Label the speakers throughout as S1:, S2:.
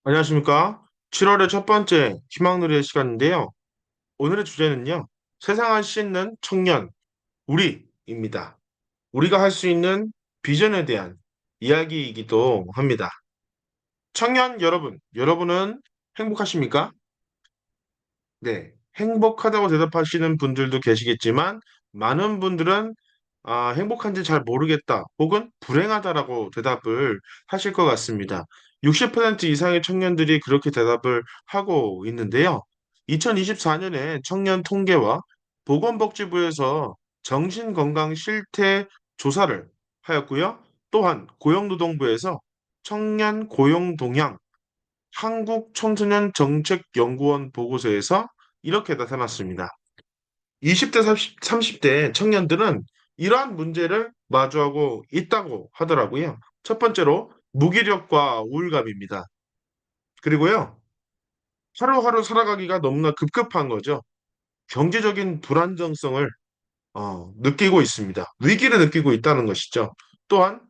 S1: 안녕하십니까? 7월의 첫 번째 희망누리의 시간인데요. 오늘의 주제는요. 세상을 씻는 청년, 우리입니다. 우리가 할 수 있는 비전에 대한 이야기이기도 합니다. 청년 여러분, 여러분은 행복하십니까? 네. 행복하다고 대답하시는 분들도 계시겠지만, 많은 분들은 행복한지 잘 모르겠다, 혹은 불행하다라고 대답을 하실 것 같습니다. 60% 이상의 청년들이 그렇게 대답을 하고 있는데요. 2024년에 청년 통계와 보건복지부에서 정신건강 실태 조사를 하였고요. 또한 고용노동부에서 청년 고용 동향 한국청소년정책연구원 보고서에서 이렇게 나타났습니다. 20대, 30대 청년들은 이러한 문제를 마주하고 있다고 하더라고요. 첫 번째로 무기력과 우울감입니다. 그리고요, 하루하루 살아가기가 너무나 급급한 거죠. 경제적인 불안정성을 느끼고 있습니다. 위기를 느끼고 있다는 것이죠. 또한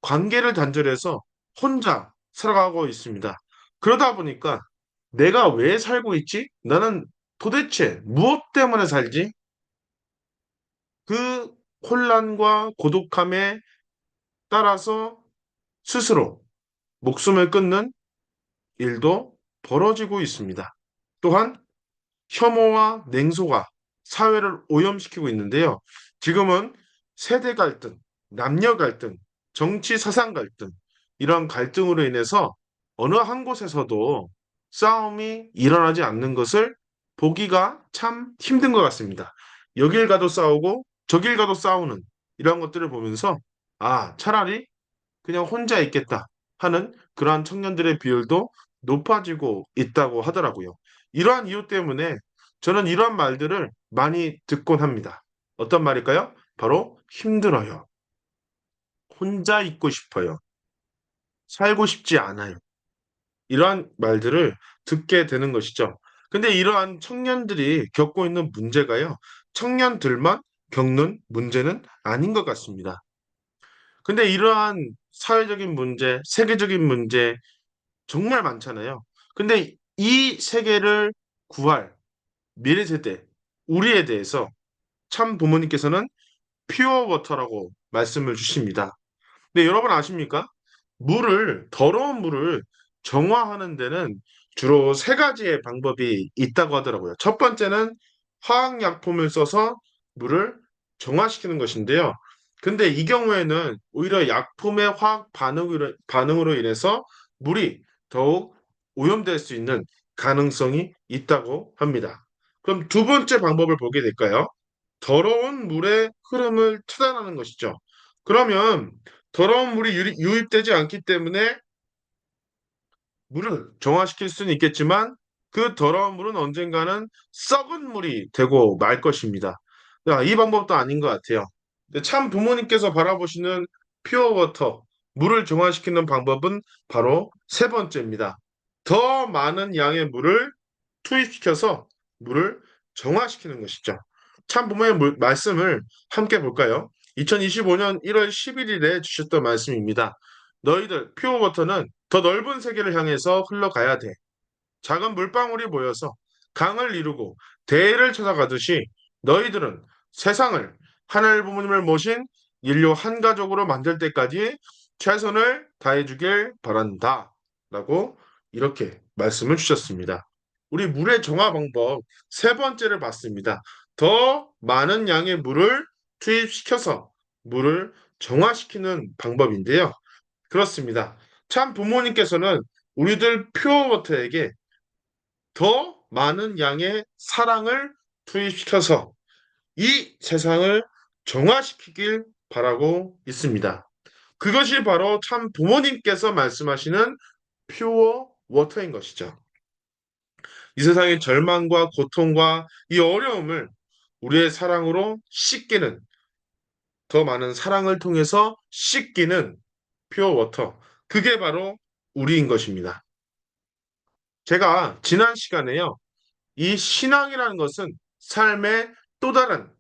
S1: 관계를 단절해서 혼자 살아가고 있습니다. 그러다 보니까 내가 왜 살고 있지? 나는 도대체 무엇 때문에 살지? 그 혼란과 고독함에 따라서 스스로 목숨을 끊는 일도 벌어지고 있습니다. 또한 혐오와 냉소가 사회를 오염시키고 있는데요. 지금은 세대 갈등, 남녀 갈등, 정치 사상 갈등, 이런 갈등으로 인해서 어느 한 곳에서도 싸움이 일어나지 않는 것을 보기가 참 힘든 것 같습니다. 여길 가도 싸우고 저길 가도 싸우는 이런 것들을 보면서 차라리 그냥 혼자 있겠다 하는 그러한 청년들의 비율도 높아지고 있다고 하더라고요. 이러한 이유 때문에 저는 이러한 말들을 많이 듣곤 합니다. 어떤 말일까요? 바로 힘들어요. 혼자 있고 싶어요. 살고 싶지 않아요. 이러한 말들을 듣게 되는 것이죠. 근데 이러한 청년들이 겪고 있는 문제가요. 청년들만 겪는 문제는 아닌 것 같습니다. 근데 이러한 사회적인 문제, 세계적인 문제, 정말 많잖아요. 근데 이 세계를 구할 미래 세대, 우리에 대해서 참 부모님께서는 퓨어 워터라고 말씀을 주십니다. 근데 여러분 아십니까? 더러운 물을 정화하는 데는 주로 세 가지의 방법이 있다고 하더라고요. 첫 번째는 화학약품을 써서 물을 정화시키는 것인데요. 근데 이 경우에는 오히려 약품의 화학 반응으로 인해서 물이 더욱 오염될 수 있는 가능성이 있다고 합니다. 그럼 두 번째 방법을 보게 될까요? 더러운 물의 흐름을 차단하는 것이죠. 그러면 더러운 물이 유입되지 않기 때문에 물을 정화시킬 수는 있겠지만 그 더러운 물은 언젠가는 썩은 물이 되고 말 것입니다. 이 방법도 아닌 것 같아요. 근데 참 부모님께서 바라보시는 퓨어워터, 물을 정화시키는 방법은 바로 세 번째입니다. 더 많은 양의 물을 투입시켜서 물을 정화시키는 것이죠. 참 부모의 말씀을 함께 볼까요? 2025년 1월 11일에 주셨던 말씀입니다. 너희들 퓨어워터는 더 넓은 세계를 향해서 흘러가야 돼. 작은 물방울이 모여서 강을 이루고 대를 찾아가듯이 너희들은 세상을 하늘 부모님을 모신 인류 한 가족으로 만들 때까지 최선을 다해주길 바란다. 라고 이렇게 말씀을 주셨습니다. 우리 물의 정화 방법 세 번째를 봤습니다. 더 많은 양의 물을 투입시켜서 물을 정화시키는 방법인데요. 그렇습니다. 참 부모님께서는 우리들 퓨어워터에게 더 많은 양의 사랑을 투입시켜서 이 세상을 정화시키길 바라고 있습니다. 그것이 바로 참 부모님께서 말씀하시는 퓨어 워터인 것이죠. 이 세상의 절망과 고통과 이 어려움을 우리의 사랑으로 씻기는, 더 많은 사랑을 통해서 씻기는 퓨어 워터. 그게 바로 우리인 것입니다. 제가 지난 시간에요. 이 신앙이라는 것은 삶의 또 다른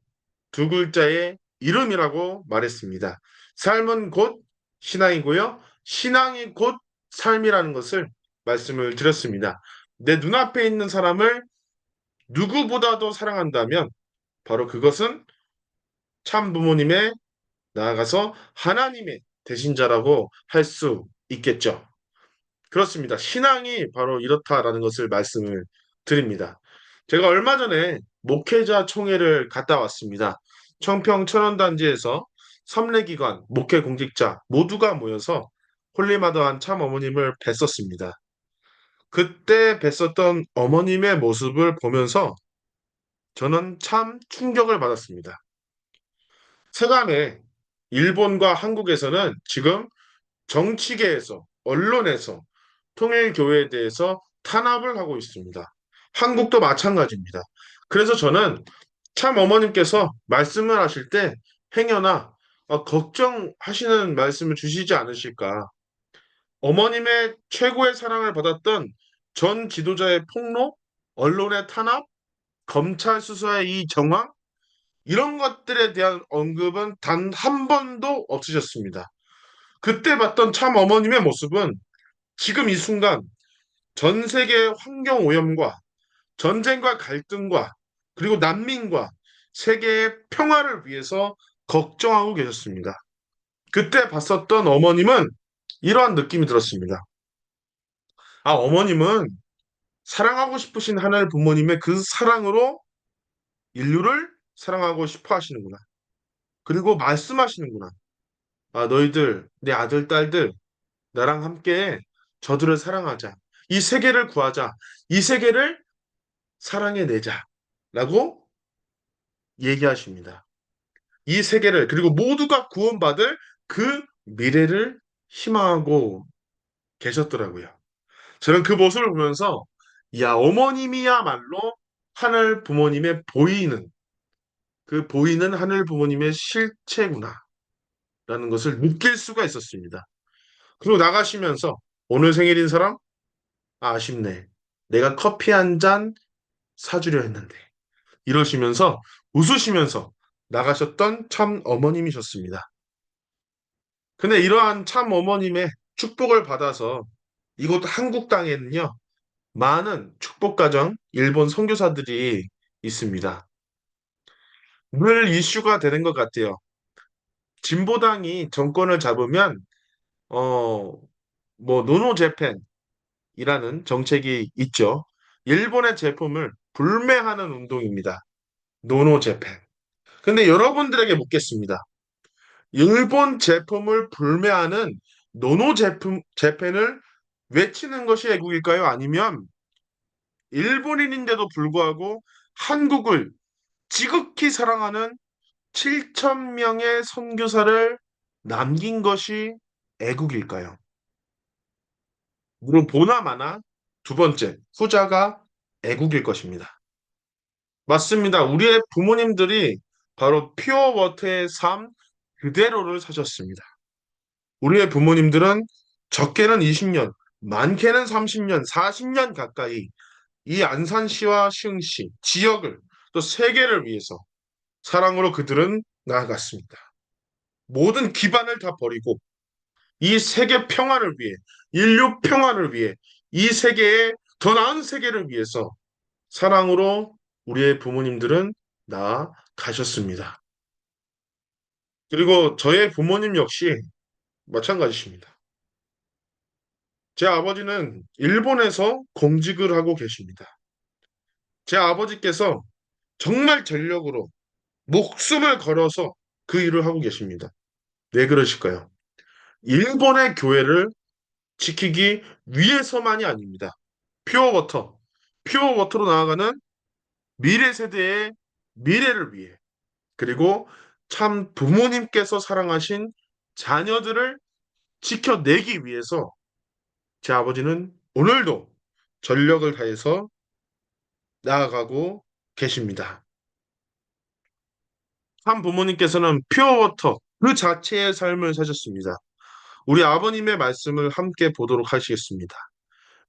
S1: 두 글자의 이름이라고 말했습니다. 삶은 곧 신앙이고요. 신앙이 곧 삶이라는 것을 말씀을 드렸습니다. 내 눈앞에 있는 사람을 누구보다도 사랑한다면 바로 그것은 참 부모님의 나아가서 하나님의 대신자라고 할 수 있겠죠. 그렇습니다. 신앙이 바로 이렇다라는 것을 말씀을 드립니다. 제가 얼마 전에 목회자 총회를 갔다 왔습니다. 청평 천원단지에서 삼례기관, 목회 공직자 모두가 모여서 홀리마더한 참 어머님을 뵀었습니다. 그때 뵀었던 어머님의 모습을 보면서 저는 참 충격을 받았습니다. 세간에 일본과 한국에서는 지금 정치계에서, 언론에서 통일교회에 대해서 탄압을 하고 있습니다. 한국도 마찬가지입니다. 그래서 저는 참 어머님께서 말씀을 하실 때 행여나 걱정하시는 말씀을 주시지 않으실까. 어머님의 최고의 사랑을 받았던 전 지도자의 폭로, 언론의 탄압, 검찰 수사의 이 정황, 이런 것들에 대한 언급은 단 한 번도 없으셨습니다. 그때 봤던 참 어머님의 모습은 지금 이 순간 전 세계의 환경 오염과 전쟁과 갈등과 그리고 난민과 세계의 평화를 위해서 걱정하고 계셨습니다. 그때 봤었던 어머님은 이러한 느낌이 들었습니다. 아, 어머님은 사랑하고 싶으신 하나님 부모님의 그 사랑으로 인류를 사랑하고 싶어 하시는구나. 그리고 말씀하시는구나. 아, 너희들, 내 아들, 딸들, 나랑 함께 저들을 사랑하자. 이 세계를 구하자. 이 세계를 사랑해내자. 라고 얘기하십니다. 이 세계를, 그리고 모두가 구원받을 그 미래를 희망하고 계셨더라고요. 저는 그 모습을 보면서, 야, 어머님이야말로 하늘 부모님의 보이는, 그 보이는 하늘 부모님의 실체구나. 라는 것을 느낄 수가 있었습니다. 그리고 나가시면서, 오늘 생일인 사람? 아, 아쉽네. 내가 커피 한 잔 사주려 했는데. 이러시면서 웃으시면서 나가셨던 참 어머님이셨습니다. 근데 이러한 참 어머님의 축복을 받아서 이곳 한국 땅에는요, 많은 축복 가정 일본 선교사들이 있습니다. 늘 이슈가 되는 것 같아요. 진보당이 정권을 잡으면 어, 뭐 노노 재팬이라는 정책이 있죠. 일본의 제품을 불매하는 운동입니다. 노노 재팬. 근데 여러분들에게 묻겠습니다. 일본 제품을 불매하는 노노 제품, 재팬을 외치는 것이 애국일까요? 아니면 일본인인데도 불구하고 한국을 지극히 사랑하는 7천 명의 선교사를 남긴 것이 애국일까요? 물론 보나마나 두 번째, 후자가 애국일 것입니다. 맞습니다. 우리의 부모님들이 바로 퓨어 워터의 삶 그대로를 사셨습니다. 우리의 부모님들은 적게는 20년, 많게는 30년, 40년 가까이 이 안산시와 시흥시, 지역을 또 세계를 위해서 사랑으로 그들은 나아갔습니다. 모든 기반을 다 버리고 이 세계 평화를 위해, 인류 평화를 위해, 이 세계의 더 나은 세계를 위해서 사랑으로 우리의 부모님들은 나아가셨습니다. 그리고 저의 부모님 역시 마찬가지십니다. 제 아버지는 일본에서 공직을 하고 계십니다. 제 아버지께서 정말 전력으로 목숨을 걸어서 그 일을 하고 계십니다. 왜 그러실까요? 일본의 교회를 지키기 위해서만이 아닙니다. 퓨어워터, 퓨어워터로 나아가는 미래 세대의 미래를 위해, 그리고 참 부모님께서 사랑하신 자녀들을 지켜내기 위해서 제 아버지는 오늘도 전력을 다해서 나아가고 계십니다. 한 부모님께서는 퓨어워터 그 자체의 삶을 사셨습니다. 우리 아버님의 말씀을 함께 보도록 하시겠습니다.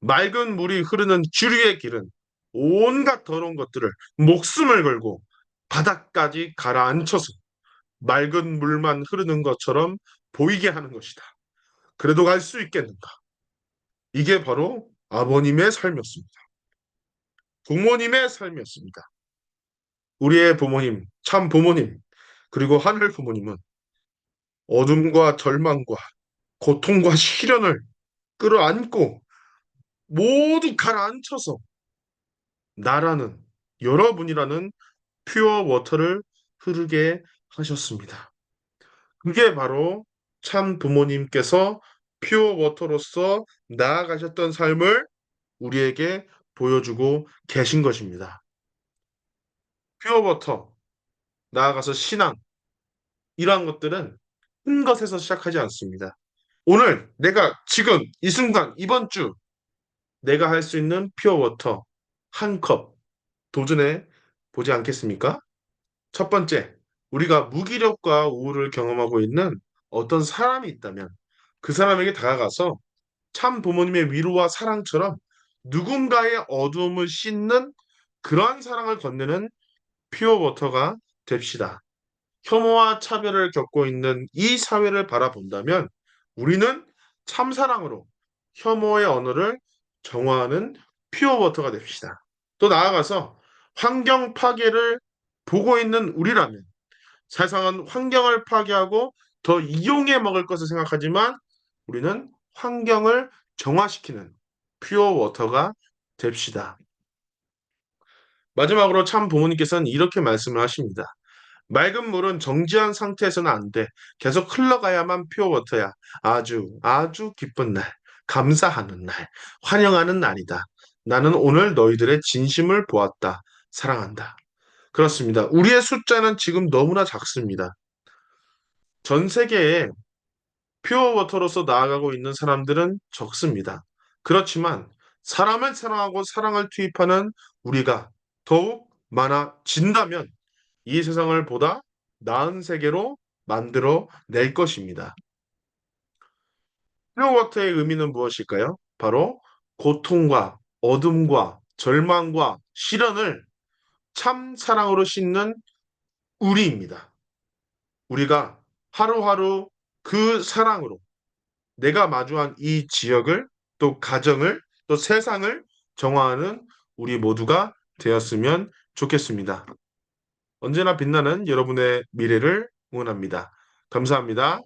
S1: 맑은 물이 흐르는 주류의 길은 온갖 더러운 것들을 목숨을 걸고 바닥까지 가라앉혀서 맑은 물만 흐르는 것처럼 보이게 하는 것이다. 그래도 갈 수 있겠는가? 이게 바로 아버님의 삶이었습니다. 부모님의 삶이었습니다. 우리의 부모님, 참 부모님, 그리고 하늘 부모님은 어둠과 절망과 고통과 시련을 끌어안고 모두 가라앉혀서 나라는 여러분이라는 퓨어 워터를 흐르게 하셨습니다. 그게 바로 참 부모님께서 퓨어 워터로서 나아가셨던 삶을 우리에게 보여주고 계신 것입니다. 퓨어 워터, 나아가서 신앙, 이러한 것들은 큰 것에서 시작하지 않습니다. 오늘 내가 지금 이 순간 이번 주 내가 할 수 있는 퓨어 워터 한 컵 도전해 보지 않겠습니까? 첫 번째, 우리가 무기력과 우울을 경험하고 있는 어떤 사람이 있다면 그 사람에게 다가가서 참 부모님의 위로와 사랑처럼 누군가의 어두움을 씻는 그러한 사랑을 건네는 퓨어 워터가 됩시다. 혐오와 차별을 겪고 있는 이 사회를 바라본다면 우리는 참사랑으로 혐오의 언어를 정화하는 퓨어 워터가 됩시다. 또 나아가서 환경 파괴를 보고 있는 우리라면 세상은 환경을 파괴하고 더 이용해 먹을 것을 생각하지만 우리는 환경을 정화시키는 퓨어 워터가 됩시다. 마지막으로 참 부모님께서는 이렇게 말씀을 하십니다. 맑은 물은 정지한 상태에서는 안 돼. 계속 흘러가야만 퓨어워터야. 아주, 아주 기쁜 날, 감사하는 날, 환영하는 날이다. 나는 오늘 너희들의 진심을 보았다. 사랑한다. 그렇습니다. 우리의 숫자는 지금 너무나 작습니다. 전 세계에 퓨어워터로서 나아가고 있는 사람들은 적습니다. 그렇지만 사람을 사랑하고 사랑을 투입하는 우리가 더욱 많아진다면 이 세상을 보다 나은 세계로 만들어 낼 것입니다. 플로워터의 의미는 무엇일까요? 바로 고통과 어둠과 절망과 시련을 참 사랑으로 씻는 우리입니다. 우리가 하루하루 그 사랑으로 내가 마주한 이 지역을 또 가정을 또 세상을 정화하는 우리 모두가 되었으면 좋겠습니다. 언제나 빛나는 여러분의 미래를 응원합니다. 감사합니다.